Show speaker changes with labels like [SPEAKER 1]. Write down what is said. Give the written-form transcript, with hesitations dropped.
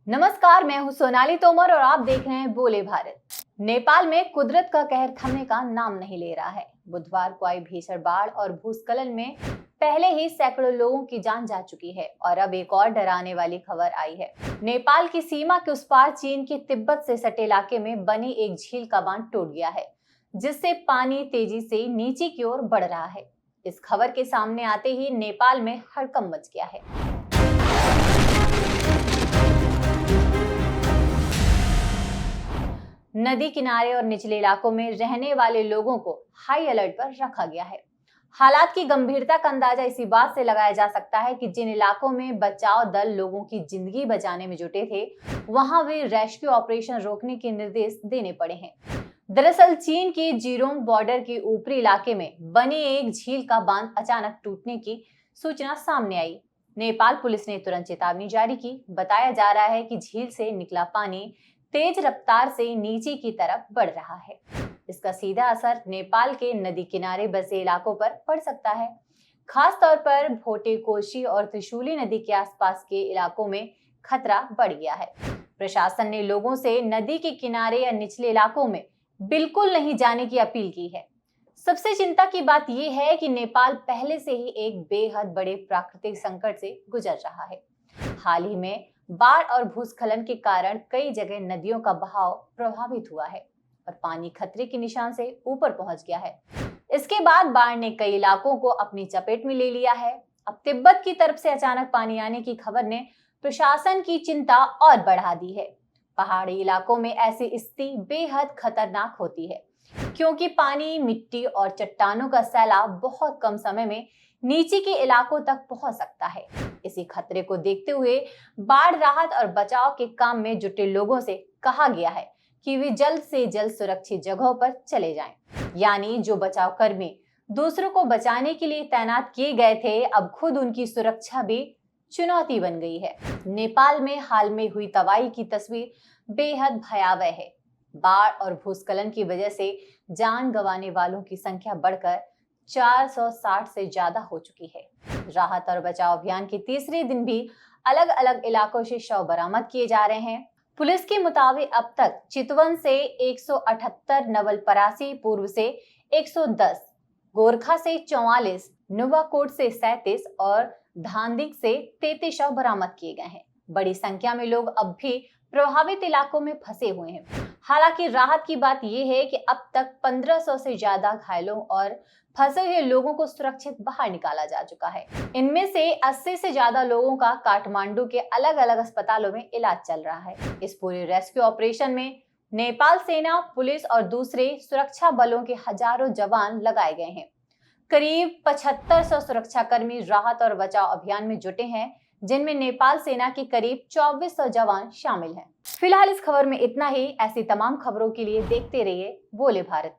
[SPEAKER 1] नमस्कार, मैं हूं सोनाली तोमर और आप देख रहे हैं बोले भारत। नेपाल में कुदरत का कहर थमने का नाम नहीं ले रहा है। बुधवार को आई भीषण बाढ़ और भूस्खलन में पहले ही सैकड़ों लोगों की जान जा चुकी है और अब एक और डराने वाली खबर आई है। नेपाल की सीमा के उस पार चीन के तिब्बत से सटे इलाके में बनी एक झील का बांध टूट गया है, जिससे पानी तेजी से नीचे की ओर बढ़ रहा है। इस खबर के सामने आते ही नेपाल में हड़कंप मच गया है। नदी किनारे और निचले इलाकों में रहने वाले लोगों को हाई अलर्ट पर रखा गया है। हालात की गंभीरता का अंदाजा इसी बात से लगाया जा सकता है कि जिन इलाकों में बचाव दल लोगों की जिंदगी बचाने में जुटे थे, वहां भी रेस्क्यू ऑपरेशन रोकने के निर्देश देने पड़े हैं। दरअसल चीन के जीरोंग बॉर्डर के ऊपरी इलाके में बनी एक झील का बांध अचानक टूटने की सूचना सामने आई। नेपाल पुलिस ने तुरंत चेतावनी जारी की। बताया जा रहा है कि झील से निकला पानी तेज रफ्तार से नीचे की तरफ बढ़ रहा है। इसका सीधा असर नेपाल के नदी किनारे बसे इलाकों पर पड़ सकता है। खास तौर पर भोटे, कोशी और त्रिशूली नदी के आसपास के इलाकों में खतरा बढ़ गया है। प्रशासन ने लोगों से नदी के किनारे या निचले इलाकों में बिल्कुल नहीं जाने की अपील की है। सबसे चिंता की बात यह है कि नेपाल पहले से ही एक बेहद बड़े प्राकृतिक संकट से गुजर रहा है। हाल ही में बाढ़ और भूस्खलन के कारण कई जगह नदियों का बहाव प्रभावित हुआ है और पानी खतरे के निशान से ऊपर पहुंच गया है। इसके बाद बाढ़ ने कई इलाकों को अपनी चपेट में ले लिया है। अब तिब्बत की तरफ से अचानक पानी आने की खबर ने प्रशासन की चिंता और बढ़ा दी है। पहाड़ी इलाकों में ऐसी स्थिति बेहद खतरनाक होती है, क्योंकि पानी, मिट्टी और चट्टानों का सैलाब बहुत कम समय में नीचे के इलाकों तक पहुंच सकता है। इसी खतरे को देखते हुए बाढ़ राहत और बचाव के काम में जुटे लोगों से कहा गया है कि वे जल्द से जल्द सुरक्षित जगहों पर चले जाएं। यानी जो बचाव कर्मी दूसरों को बचाने के लिए तैनात किए गए थे, अब खुद उनकी सुरक्षा भी चुनौती बन गई है। नेपाल में हाल में हुई तबाही की तस्वीर बेहद भयावह है। बाढ़ और भूस्खलन की वजह से जान गंवाने वालों की संख्या बढ़कर 460 से ज्यादा हो चुकी है। राहत और बचाव अभियान के तीसरे दिन भी अलग अलग इलाकों से शव बरामद किए जा रहे हैं। पुलिस के मुताबिक अब तक चितवन से 178, नवलपरासी पूर्व से 110, गोरखा से 44, नुवाकोट से 37 और धांदिक से 33 शव बरामद किए गए हैं। बड़ी संख्या में लोग अब भी प्रभावित इलाकों में फंसे हुए हैं। हालांकि राहत की बात यह है कि अब तक 1500 से ज्यादा घायलों और फंसे हुए लोगों को सुरक्षित बाहर निकाला जा चुका है। इनमें से 80 से ज्यादा लोगों का काठमांडू के अलग अलग अस्पतालों में इलाज चल रहा है। इस पूरे रेस्क्यू ऑपरेशन में नेपाल सेना, पुलिस और दूसरे सुरक्षा बलों के हजारों जवान लगाए गए हैं। करीब 7500 सुरक्षाकर्मी राहत और बचाव अभियान में जुटे हैं, जिनमें नेपाल सेना के करीब 2400 जवान शामिल हैं। फिलहाल इस खबर में इतना ही। ऐसी तमाम खबरों के लिए देखते रहिए बोले भारत।